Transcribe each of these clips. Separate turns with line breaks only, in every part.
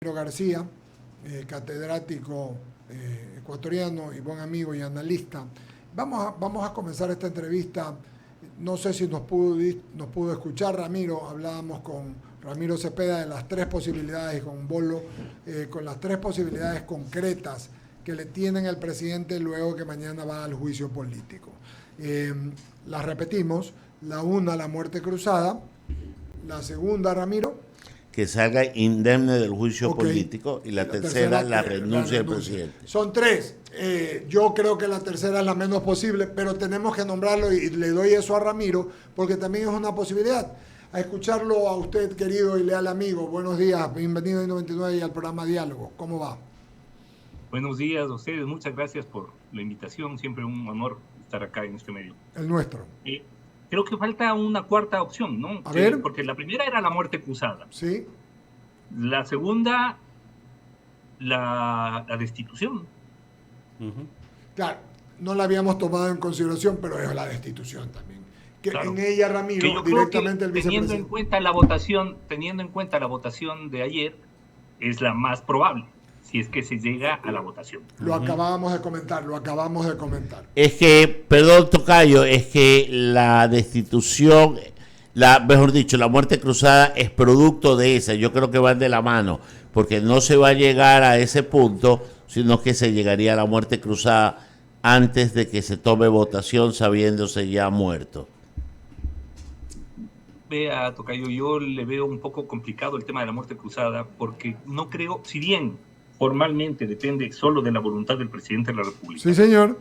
García, catedrático ecuatoriano y buen amigo y analista. Vamos a comenzar esta entrevista. No sé si nos pudo escuchar Ramiro. Hablábamos con Ramiro Cepeda de las tres posibilidades, con Bolo, con las tres posibilidades concretas que le tienen al presidente luego que mañana va al juicio político. Las repetimos. La una, la muerte cruzada. La segunda, Ramiro,
que salga indemne del juicio político, y la tercera, la renuncia del presidente.
Son tres. Yo creo que la tercera es la menos posible, pero tenemos que nombrarlo y le doy eso a Ramiro, porque también es una posibilidad. A escucharlo a usted, querido y leal amigo. Buenos días, bienvenido a I99 y al programa Diálogo. ¿Cómo va?
Buenos días a ustedes, muchas gracias por la invitación, siempre un honor estar acá en este medio.
El nuestro.
Creo que falta una cuarta opción, ¿no?
A ver.
Porque la primera era la muerte cruzada.
Sí.
La segunda, la destitución.
Claro, no la habíamos tomado en consideración, pero es la destitución también. Que
claro.
En ella, Ramiro, directamente el vicepresidente.
Teniendo en cuenta la votación de ayer, es la más probable, si es que se llega a la votación.
Lo acabamos de comentar.
Es que, perdón, tocayo, es que la destitución, mejor dicho, la muerte cruzada es producto de esa. Yo creo que van de la mano, porque no se va a llegar a ese punto, sino que se llegaría a la muerte cruzada antes de que se tome votación sabiéndose ya muerto.
Vea, tocayo, yo le veo un poco complicado el tema de la muerte cruzada, porque no creo, si bien formalmente depende solo de la voluntad del presidente de la República.
Sí, señor.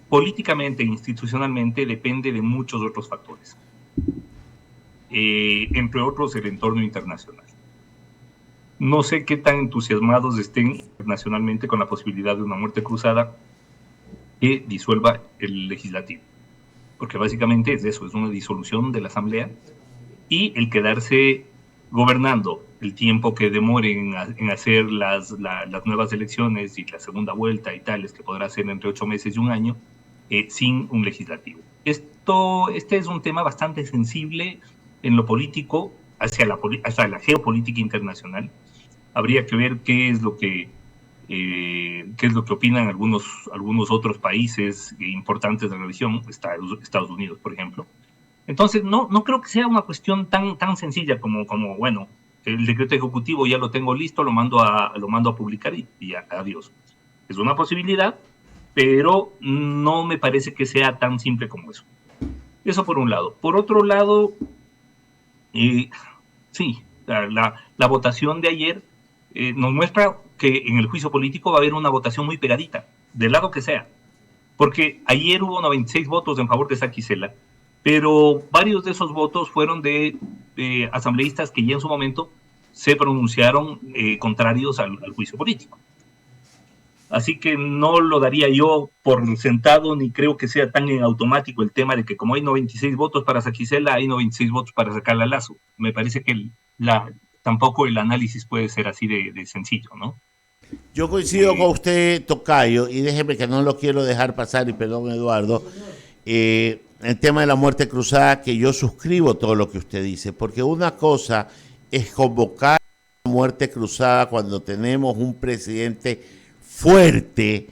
Políticamente e institucionalmente depende de muchos otros factores, entre otros el entorno internacional. No sé qué tan entusiasmados estén internacionalmente con la posibilidad de una muerte cruzada que disuelva el legislativo, porque básicamente es eso, es una disolución de la Asamblea y el quedarse gobernando el tiempo que demore en hacer las nuevas elecciones y la segunda vuelta y tales, que podrá ser entre 8 meses y un año, sin un legislativo. Este es un tema bastante sensible en lo político, hacia la geopolítica internacional. Habría que ver qué es lo que opinan algunos otros países importantes de la región, Estados Unidos, por ejemplo. Entonces, no creo que sea una cuestión tan sencilla como bueno, el decreto ejecutivo ya lo tengo listo, lo mando a publicar y adiós. Es una posibilidad, pero no me parece que sea tan simple como eso. Eso por un lado. Por otro lado, sí, la votación de ayer nos muestra que en el juicio político va a haber una votación muy pegadita, del lado que sea. Porque ayer hubo 96 votos en favor de Saquicela, pero varios de esos votos fueron de asambleístas que ya en su momento se pronunciaron contrarios al juicio político. Así que no lo daría yo por sentado, ni creo que sea tan en automático el tema de que como hay 96 votos para Saquicela, hay 96 votos para sacarla a Lazo. Me parece que tampoco el análisis puede ser así de sencillo, ¿no?
Yo coincido con usted, tocayo, y déjeme que no lo quiero dejar pasar, y perdón, Eduardo, el tema de la muerte cruzada, que yo suscribo todo lo que usted dice, porque una cosa es convocar a muerte cruzada cuando tenemos un presidente fuerte,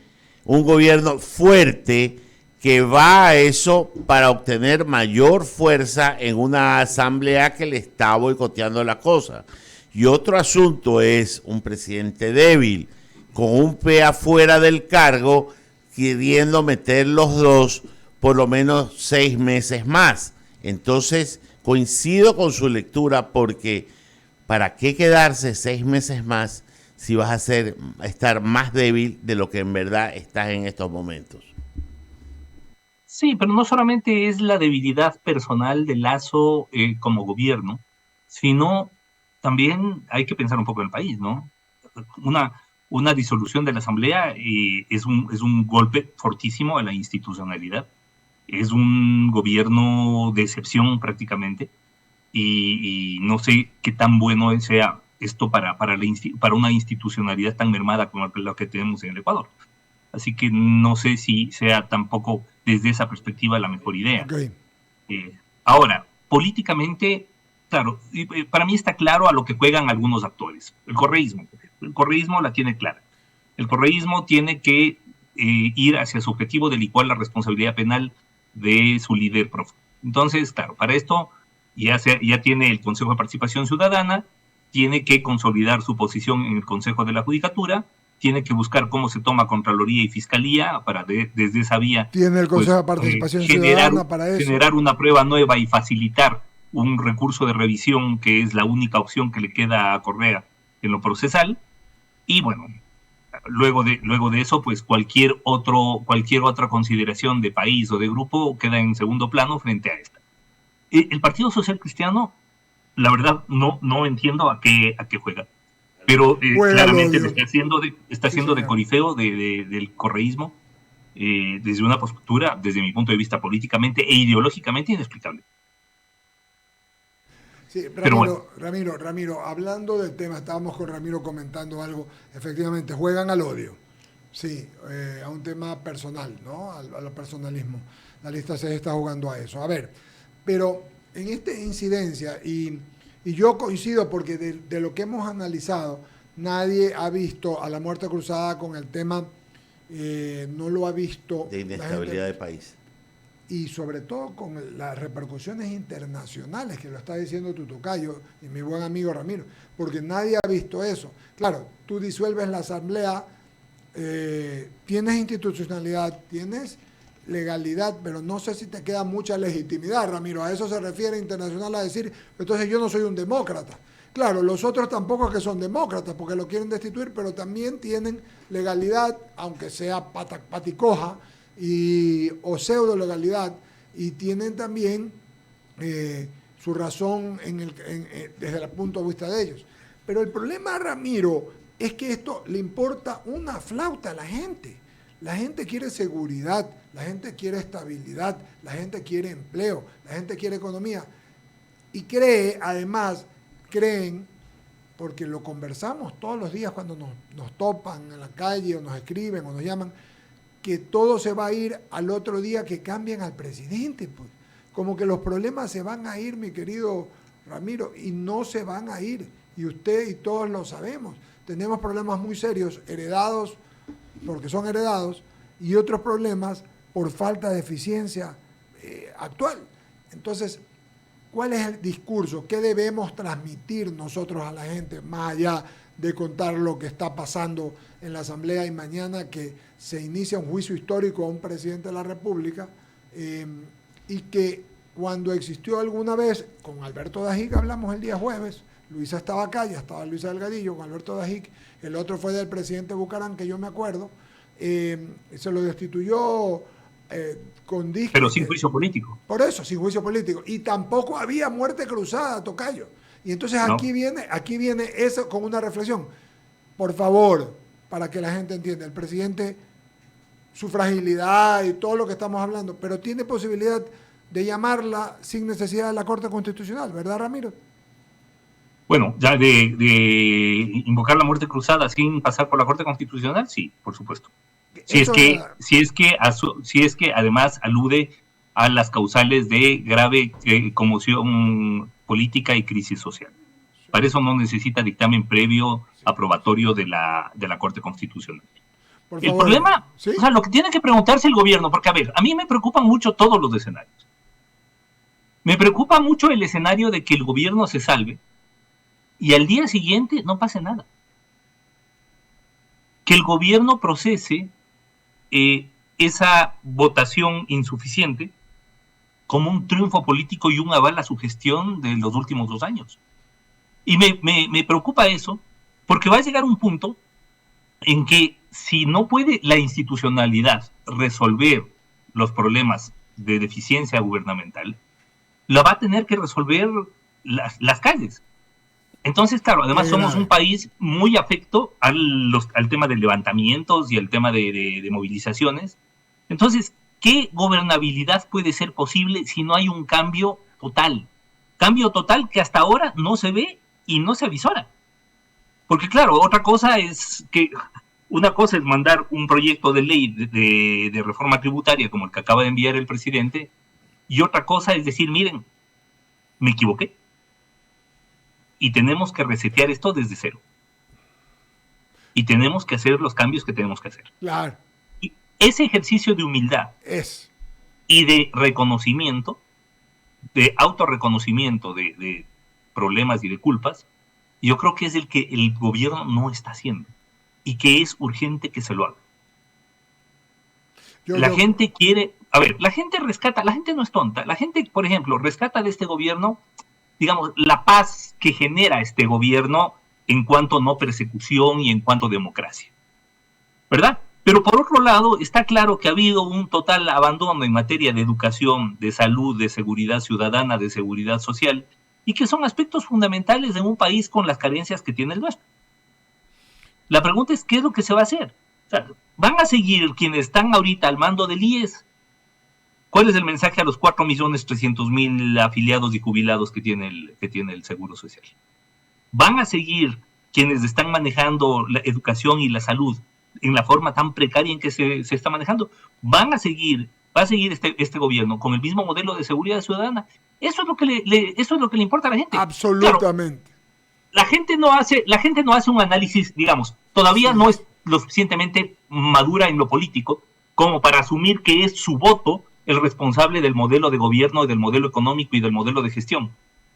un gobierno fuerte, que va a eso para obtener mayor fuerza en una asamblea que le está boicoteando la cosa. Y otro asunto es un presidente débil, con un pie afuera del cargo, queriendo meter los dos por lo menos 6 meses más. Entonces, coincido con su lectura, porque ¿para qué quedarse 6 meses más si vas a estar más débil de lo que en verdad estás en estos momentos?
Sí, pero no solamente es la debilidad personal de Lazo como gobierno, sino también hay que pensar un poco en el país, ¿no? Una disolución de la Asamblea es un golpe fortísimo a la institucionalidad. Es un gobierno de excepción prácticamente, y no sé qué tan bueno sea esto para una institucionalidad tan mermada como la que tenemos en el Ecuador. Así que no sé si sea tampoco desde esa perspectiva la mejor idea.
Okay.
Ahora, políticamente, Claro, y para mí está claro a lo que juegan algunos actores. El correísmo la tiene clara. El correísmo tiene que ir hacia su objetivo de licuar la responsabilidad penal de su líder prófugo. Entonces, claro, para esto ya tiene el Consejo de Participación Ciudadana, tiene que consolidar su posición en el Consejo de la Judicatura, tiene que buscar cómo se toma Contraloría y Fiscalía para desde esa vía
tiene el Consejo de Participación Ciudadana para eso.
Generar una prueba nueva y facilitar un recurso de revisión que es la única opción que le queda a Correa en lo procesal. Y bueno, luego de eso, pues cualquier otra consideración de país o de grupo queda en segundo plano frente a esta. El Partido Social Cristiano, la verdad, no entiendo a qué juega. Pero claramente lo está haciendo de corifeo del correísmo desde una postura, desde mi punto de vista, políticamente e ideológicamente inexplicable.
Sí, Ramiro, hablando del tema, estábamos con Ramiro comentando algo, efectivamente, juegan al odio, sí, a un tema personal, ¿no? A los personalismos. La lista se está jugando a eso. A ver, pero en esta incidencia, y yo coincido porque de lo que hemos analizado, nadie ha visto a la muerte cruzada con el tema, no lo ha visto.
De inestabilidad de país.
Y sobre todo con las repercusiones internacionales, que lo está diciendo tu tocayo y mi buen amigo Ramiro, porque nadie ha visto eso. Claro, tú disuelves la asamblea, tienes institucionalidad, tienes legalidad, pero no sé si te queda mucha legitimidad, Ramiro. A eso se refiere internacional, a decir, entonces yo no soy un demócrata. Claro, los otros tampoco es que son demócratas, porque lo quieren destituir, pero también tienen legalidad, aunque sea paticoja, o pseudo legalidad, y tienen también su razón desde el punto de vista de ellos. Pero el problema, Ramiro, es que esto le importa una flauta a la gente. La gente quiere seguridad, la gente quiere estabilidad, la gente quiere empleo, la gente quiere economía. Y creen, porque lo conversamos todos los días cuando nos topan en la calle o nos escriben o nos llaman, que todo se va a ir al otro día que cambien al presidente. Pues. Como que los problemas se van a ir, mi querido Ramiro, y no se van a ir. Y usted y todos lo sabemos. Tenemos problemas muy serios, heredados, porque son heredados, y otros problemas por falta de eficiencia actual. Entonces, ¿cuál es el discurso? ¿Qué debemos transmitir nosotros a la gente, más allá de contar lo que está pasando en la Asamblea y mañana que se inicia un juicio histórico a un presidente de la República, y que cuando existió alguna vez, con Alberto Dajic hablamos el día jueves, Luisa estaba acá, ya estaba Luisa Delgadillo, con Alberto Dajic, el otro fue del presidente Bucarán, que yo me acuerdo, se lo destituyó con disque.
Pero sin juicio político.
Por eso, sin juicio político. Y tampoco había muerte cruzada, tocayo. Y entonces
¿no?
aquí viene eso con una reflexión. Por favor, para que la gente entienda, el presidente, su fragilidad y todo lo que estamos hablando, pero tiene posibilidad de llamarla sin necesidad de la Corte Constitucional, ¿verdad, Ramiro?
Bueno, ya de invocar la muerte cruzada sin pasar por la Corte Constitucional, sí, por supuesto. Si es que además alude a las causales de grave conmoción política y crisis social. Para eso no necesita dictamen previo aprobatorio de la Corte Constitucional. El problema, ¿sí? O sea, lo que tiene que preguntarse el gobierno, porque a ver, a mí me preocupan mucho todos los escenarios. Me preocupa mucho el escenario de que el gobierno se salve y al día siguiente no pase nada. Que el gobierno procese esa votación insuficiente como un triunfo político y un aval a su gestión de los últimos 2 años. Y me preocupa eso, porque va a llegar un punto en que si no puede la institucionalidad resolver los problemas de deficiencia gubernamental, la va a tener que resolver las calles. Entonces, claro, además somos un país muy afecto al tema de levantamientos y al tema de movilizaciones. Entonces, ¿qué gobernabilidad puede ser posible si no hay un cambio total? Cambio total que hasta ahora no se ve y no se avisora. Porque claro, una cosa es mandar un proyecto de ley de reforma tributaria como el que acaba de enviar el presidente, y otra cosa es decir, miren, me equivoqué. y tenemos que resetear esto desde cero. Y tenemos que hacer los cambios que tenemos que hacer.
Claro.
Y ese ejercicio de humildad y de reconocimiento, de autorreconocimiento de problemas y de culpas, yo creo que es el que el gobierno no está haciendo y que es urgente que se lo haga. La gente quiere, a ver, la gente rescata, la gente no es tonta, la gente, por ejemplo, rescata de este gobierno, digamos, la paz que genera este gobierno en cuanto a no persecución y en cuanto a democracia, ¿verdad? Pero por otro lado, está claro que ha habido un total abandono en materia de educación, de salud, de seguridad ciudadana, de seguridad social, y que son aspectos fundamentales en un país con las carencias que tiene el nuestro. La pregunta es, ¿qué es lo que se va a hacer? O sea, ¿van a seguir quienes están ahorita al mando del IES? ¿Cuál es el mensaje a los 4.300.000 afiliados y jubilados que tiene el Seguro Social? ¿Van a seguir quienes están manejando la educación y la salud en la forma tan precaria en que se está manejando? ¿Va a seguir este gobierno con el mismo modelo de seguridad ciudadana? Eso es lo que le importa a la gente.
Absolutamente.
Claro, la gente no hace un análisis, digamos, todavía no es lo suficientemente madura en lo político como para asumir que es su voto el responsable del modelo de gobierno, del modelo económico y del modelo de gestión.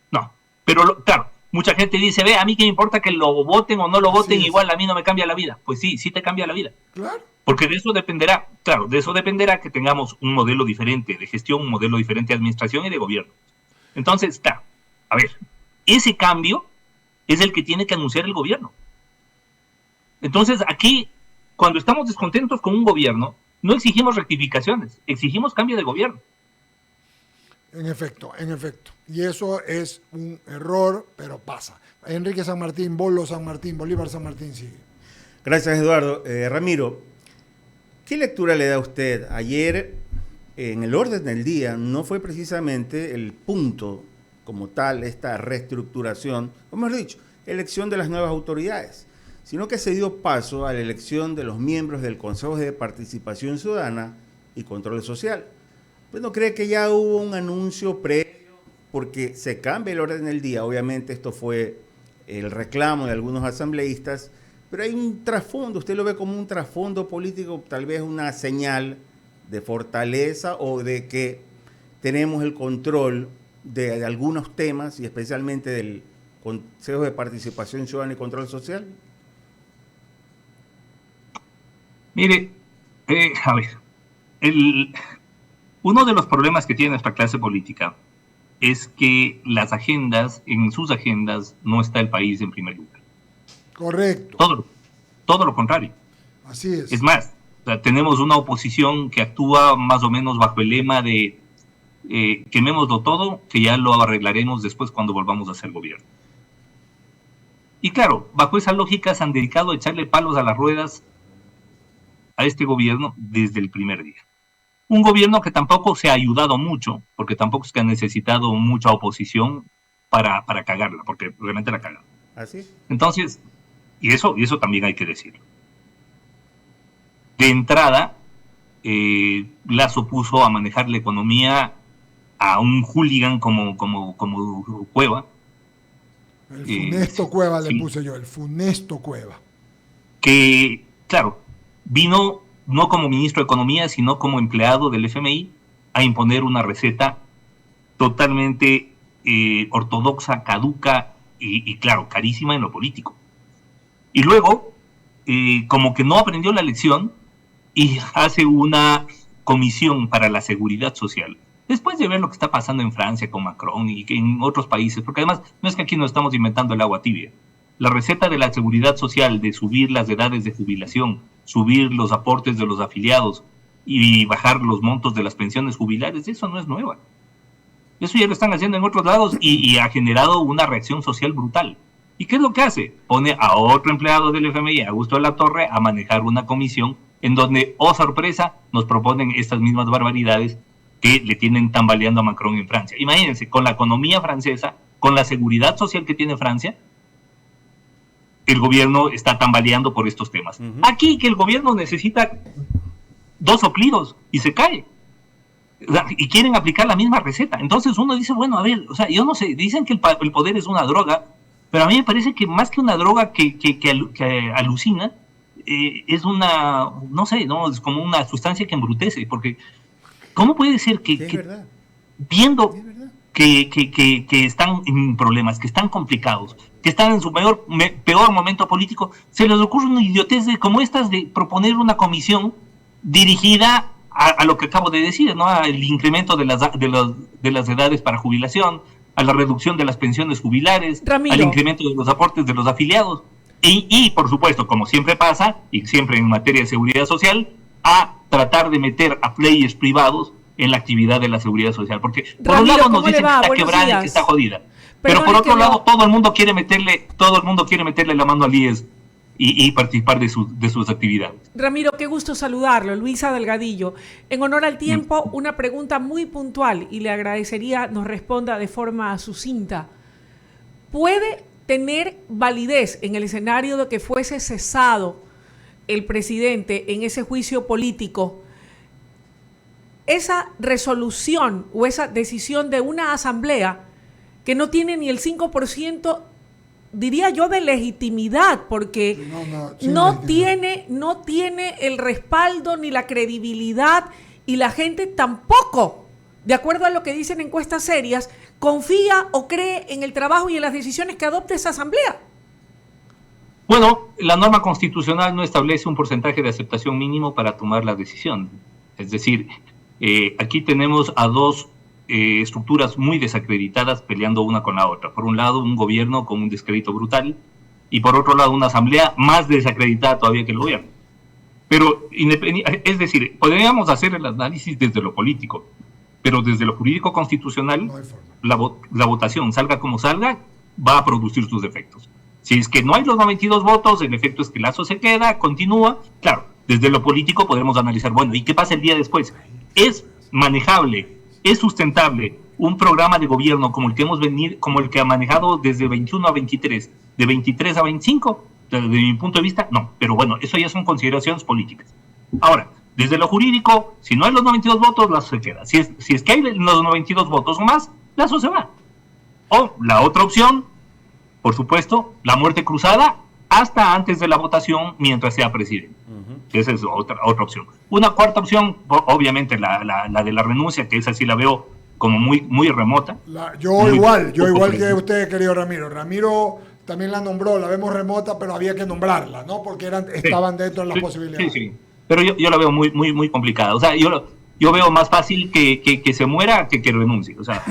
No, pero claro, mucha gente dice, a mí qué me importa que lo voten o no lo voten, igual a mí no me cambia la vida. Pues sí te cambia la vida.
Claro.
Porque de eso dependerá que tengamos un modelo diferente de gestión, un modelo diferente de administración y de gobierno. Entonces, claro, a ver, ese cambio es el que tiene que anunciar el gobierno. Entonces, aquí, cuando estamos descontentos con un gobierno, no exigimos rectificaciones, exigimos cambio de gobierno.
En efecto. Y eso es un error, pero pasa. Enrique San Martín, Bolo San Martín, Bolívar San Martín sigue.
Gracias, Eduardo. Ramiro, ¿qué lectura le da usted? Ayer, en el orden del día, no fue precisamente el punto como tal, esta reestructuración, como hemos dicho, elección de las nuevas autoridades, sino que se dio paso a la elección de los miembros del Consejo de Participación Ciudadana y Control Social. ¿Usted no cree que ya hubo un anuncio previo? Porque se cambia el orden del día. Obviamente esto fue el reclamo de algunos asambleístas, pero hay un trasfondo. ¿Usted lo ve como un trasfondo político, tal vez una señal de fortaleza o de que tenemos el control de algunos temas y especialmente del Consejo de Participación Ciudadana y Control Social?
Mire, a ver, uno de los problemas que tiene nuestra clase política es que en sus agendas no está el país en primer lugar.
Correcto.
Todo lo contrario.
Así es.
Es más, o sea, tenemos una oposición que actúa más o menos bajo el lema de quemémoslo todo, que ya lo arreglaremos después cuando volvamos a ser gobierno. Y claro, bajo esa lógica se han dedicado a echarle palos a las ruedas a este gobierno desde el primer día. Un gobierno que tampoco se ha ayudado mucho, porque tampoco es que ha necesitado mucha oposición para cagarla, porque realmente la cagan.
¿Así?
Entonces, y eso también hay que decirlo. De entrada, Lasso puso a manejar la economía a un hooligan como Cueva.
El funesto Cueva le puse yo, el funesto Cueva.
Que, claro, vino no como ministro de Economía, sino como empleado del FMI a imponer una receta totalmente ortodoxa, caduca y, claro, carísima en lo político. Y luego, como que no aprendió la lección y hace una comisión para la seguridad social. Después de ver lo que está pasando en Francia con Macron y en otros países, porque además no es que aquí nos estamos inventando el agua tibia. La receta de la seguridad social de subir las edades de jubilación, subir los aportes de los afiliados y bajar los montos de las pensiones jubilares, eso no es nueva. Eso ya lo están haciendo en otros lados y ha generado una reacción social brutal. ¿Y qué es lo que hace? Pone a otro empleado del FMI, Augusto de la Torre, a manejar una comisión en donde, oh sorpresa, nos proponen estas mismas barbaridades que le tienen tambaleando a Macron en Francia. Imagínense, con la economía francesa, con la seguridad social que tiene Francia, el gobierno está tambaleando por estos temas. Aquí que el gobierno necesita 2 soplidos y se cae. Y quieren aplicar la misma receta. Entonces uno dice, bueno, a ver, o sea, yo no sé, dicen que el poder es una droga, Pero a mí me parece que más que una droga que alucina, es una, no sé, ¿no? Es como una sustancia que embrutece, porque ¿cómo puede ser que viendo que están en problemas, que están complicados, que están en su peor momento político, se les ocurre una idiotez como estas de proponer una comisión dirigida a lo que acabo de decir, ¿no? Al incremento de las edades para jubilación, a la reducción de las pensiones jubilares,
Ramiro,
al incremento de los aportes de los afiliados y, por supuesto, como siempre pasa, y siempre en materia de seguridad social, a tratar de meter a players privados en la actividad de la seguridad social. Porque por
Ramiro,
un lado nos
¿cómo le
dicen
va?
que está
Buenos
quebrada y
días.
que está jodida. Pero
Perdone
por otro
que
lado, todo el mundo quiere meterle la mano al IES y participar de sus actividades.
Ramiro, qué gusto saludarlo. Luisa Delgadillo. En honor al tiempo, una pregunta muy puntual y le agradecería nos responda de forma sucinta. ¿Puede tener validez en el escenario de que fuese cesado el presidente en ese juicio político esa resolución o esa decisión de una asamblea que no tiene ni el 5%, diría yo, de legitimidad, porque no tiene el respaldo ni la credibilidad, y la gente tampoco, de acuerdo a lo que dicen encuestas serias, confía o cree en el trabajo y en las decisiones que adopte esa asamblea?
Bueno, la norma constitucional no establece un porcentaje de aceptación mínimo para tomar la decisión. Es decir, aquí tenemos a dos estructuras muy desacreditadas peleando una con la otra. Por un lado, un gobierno con un descrédito brutal, y por otro lado, una asamblea más desacreditada todavía que el gobierno. Pero, es decir, podríamos hacer el análisis desde lo político, pero desde lo jurídico constitucional, la votación, salga como salga, va a producir sus efectos. Si es que no hay los 92 votos, el efecto es que Lasso se queda, continúa. Claro, desde lo político podremos analizar, bueno, ¿y qué pasa el día después? ¿Es manejable, es sustentable un programa de gobierno como el que ha manejado desde 21 a 23, de 23 a 25? Desde mi punto de vista, no. Pero bueno, eso ya son consideraciones políticas. Ahora, desde lo jurídico, si no hay los 92 votos, Lasso se queda. Si es que hay los 92 votos o más, Lasso se va. O la otra opción, por supuesto, la muerte cruzada hasta antes de la votación mientras sea presidente. Esa es otra opción. Una cuarta opción, obviamente la de la renuncia, que esa sí la veo como muy remota.
Yo igual que usted, querido Ramiro. Ramiro también la nombró, la vemos remota, pero había que nombrarla, ¿no? Porque estaban dentro de las posibilidades.
Sí. Pero yo la veo muy complicada. O sea, yo veo más fácil que se muera que renuncie. O sea,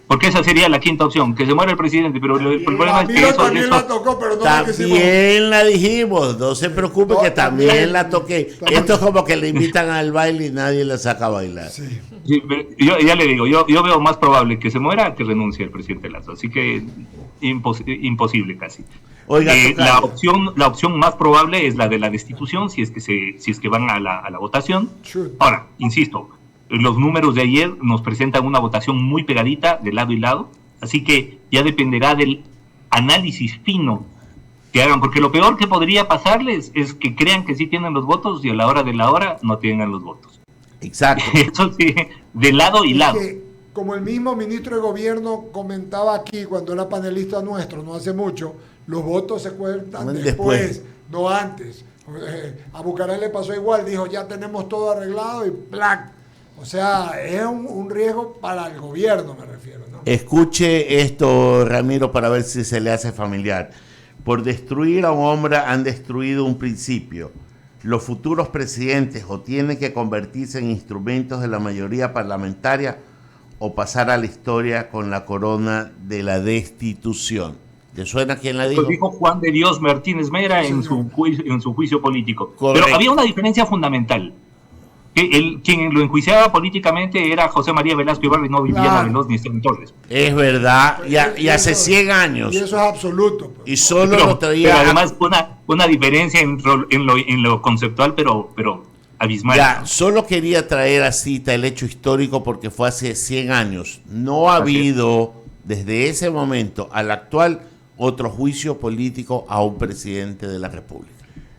porque esa sería la quinta opción, que se muera el presidente, pero el problema es que eso
también la tocó, pero no
también la dijimos, no se preocupe, que también la toqué. Esto es como que le invitan al baile y nadie la saca a bailar.
Sí.
Sí, yo ya le digo, yo veo más probable que se muera que renuncie el presidente Lasso, así que imposible casi.
Oiga,
la opción más probable es la de la destitución, si es que van a la votación. Ahora, insisto, los números de ayer nos presentan una votación muy pegadita de lado y lado, así que ya dependerá del análisis fino que hagan, porque lo peor que podría pasarles es que crean que sí tienen los votos y a la hora de la hora no tengan los votos.
Exacto.
Eso sí, de lado y lado.
Como el mismo ministro de Gobierno comentaba aquí cuando era panelista nuestro, no hace mucho, los votos se cuentan después, no antes. A Bucaram le pasó igual, dijo ya tenemos todo arreglado y ¡plac! O sea, es un riesgo para el gobierno, me refiero, ¿no?
Escuche esto, Ramiro, para ver si se le hace familiar. Por destruir a un hombre han destruido un principio. Los futuros presidentes o tienen que convertirse en instrumentos de la mayoría parlamentaria o pasar a la historia con la corona de la destitución. ¿Te suena quién la dijo?
Lo dijo Juan de Dios Martínez Mera en su juicio político.
Correcto.
Pero había una diferencia fundamental. Quien lo enjuiciaba políticamente era José María Velasco Ibarra y no Viviana Veloz ni Esteban Torres.
Es verdad, y hace 100 años.
Y eso es absoluto.
Y solo lo traía...
Pero además una diferencia en lo conceptual, pero abismal.
Ya, solo quería traer a cita el hecho histórico porque fue hace 100 años. No ha habido, desde ese momento al actual, otro juicio político a un presidente de la República.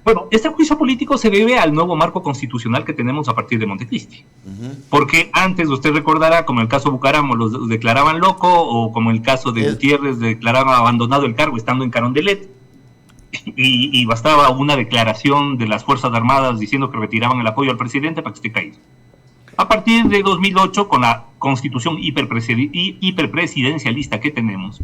Bueno, este juicio político se debe al nuevo marco constitucional que tenemos a partir de Montecristi. Porque antes, usted recordará, como el caso Bucaram los declaraban loco, o como el caso de Gutiérrez declaraba abandonado el cargo estando en Carondelet, y bastaba una declaración de las Fuerzas Armadas diciendo que retiraban el apoyo al presidente para que esté caído. A partir de 2008, con la constitución hiperpresidencialista que tenemos,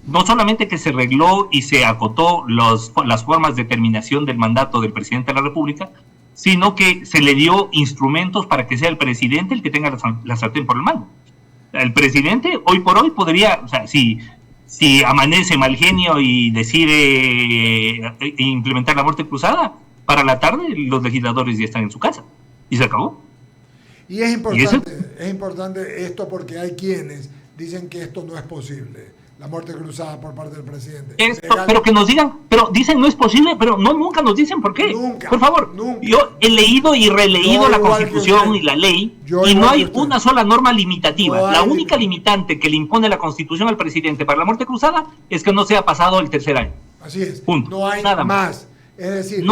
no solamente que se regló y se acotó las formas de terminación del mandato del presidente de la República, sino que se le dio instrumentos para que sea el presidente el que tenga la sartén por el mango. El presidente, hoy por hoy, podría, o sea, si amanece mal genio y decide implementar la muerte cruzada, para la tarde los legisladores ya están en su casa. Y se acabó.
Y es importante esto porque hay quienes dicen que esto no es posible. La muerte cruzada por parte del presidente.
Pero que nos digan, pero dicen no es posible, pero nunca nos dicen por qué.
Nunca,
por favor,
nunca.
Yo he leído y releído la Constitución y la ley, y no hay una sola norma limitativa. La única limitante que le impone la Constitución al presidente para la muerte cruzada es que no sea pasado el tercer año.
Así es.
Punto.
No hay nada más. Es decir,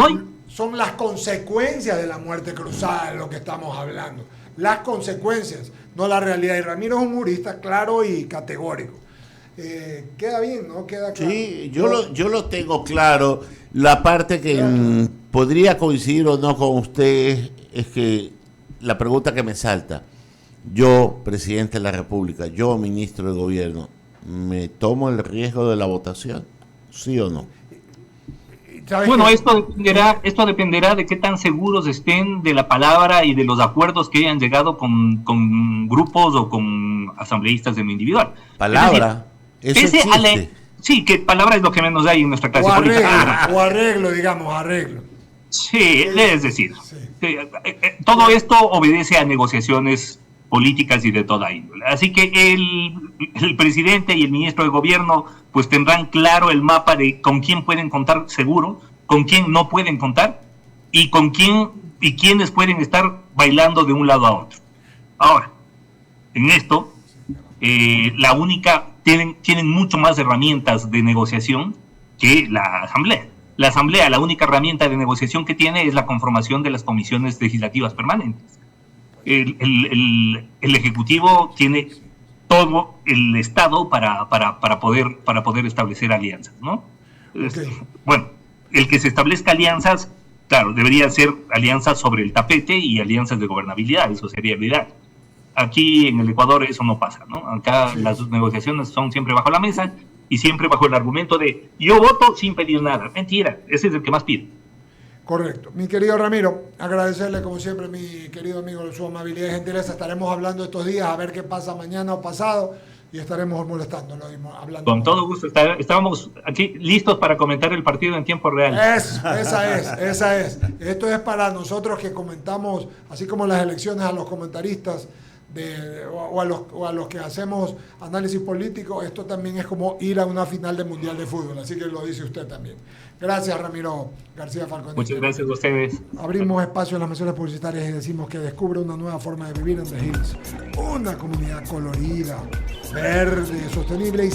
son las consecuencias de la muerte cruzada de lo que estamos hablando. Las consecuencias, no la realidad. Y Ramiro es un jurista claro y categórico. Queda bien, ¿no? Queda claro.
Sí, yo lo tengo claro. La parte que podría coincidir o no con usted es que la pregunta que me salta, yo, presidente de la República, yo, ministro de Gobierno, ¿me tomo el riesgo de la votación? ¿Sí o no?
Bueno, esto dependerá de qué tan seguros estén de la palabra y de los acuerdos que hayan llegado con grupos o con asambleístas de lo individual.
Palabra. Eso existe.
Sí, que palabra es lo que menos hay en nuestra clase política.
O arreglo, digamos, arreglo.
Sí, es decir, todo esto obedece a negociaciones políticas y de toda índole. Así que el presidente y el ministro de Gobierno pues tendrán claro el mapa de con quién pueden contar seguro, con quién no pueden contar y con quién y quiénes pueden estar bailando de un lado a otro. Ahora, en esto, tienen mucho más herramientas de negociación que la Asamblea. La Asamblea, la única herramienta de negociación que tiene es la conformación de las comisiones legislativas permanentes. El Ejecutivo tiene todo el Estado para poder establecer alianzas, ¿no? Okay. Bueno, el que se establezca alianzas, claro, deberían ser alianzas sobre el tapete y alianzas de gobernabilidad, eso sería el ideal. Aquí en el Ecuador eso no pasa, ¿no? Acá las negociaciones son siempre bajo la mesa y siempre bajo el argumento de yo voto sin pedir nada. Mentira, ese es el que más pide.
Correcto. Mi querido Ramiro, agradecerle como siempre, mi querido amigo, su amabilidad y gentileza. Estaremos hablando estos días a ver qué pasa mañana o pasado y estaremos molestándolo. Hablando
con todo gusto. Estábamos aquí listos para comentar el partido en tiempo real.
Esa es. Esto es para nosotros que comentamos, así como las elecciones, a los comentaristas o a los que hacemos análisis político. Esto también es como ir a una final de Mundial de Fútbol, así que lo dice usted también. Gracias, Ramiro García Falcón.
Muchas gracias a ustedes.
Abrimos espacio en las menciones publicitarias y decimos que descubre una nueva forma de vivir en The Hills, una comunidad colorida, verde, sostenible y segura.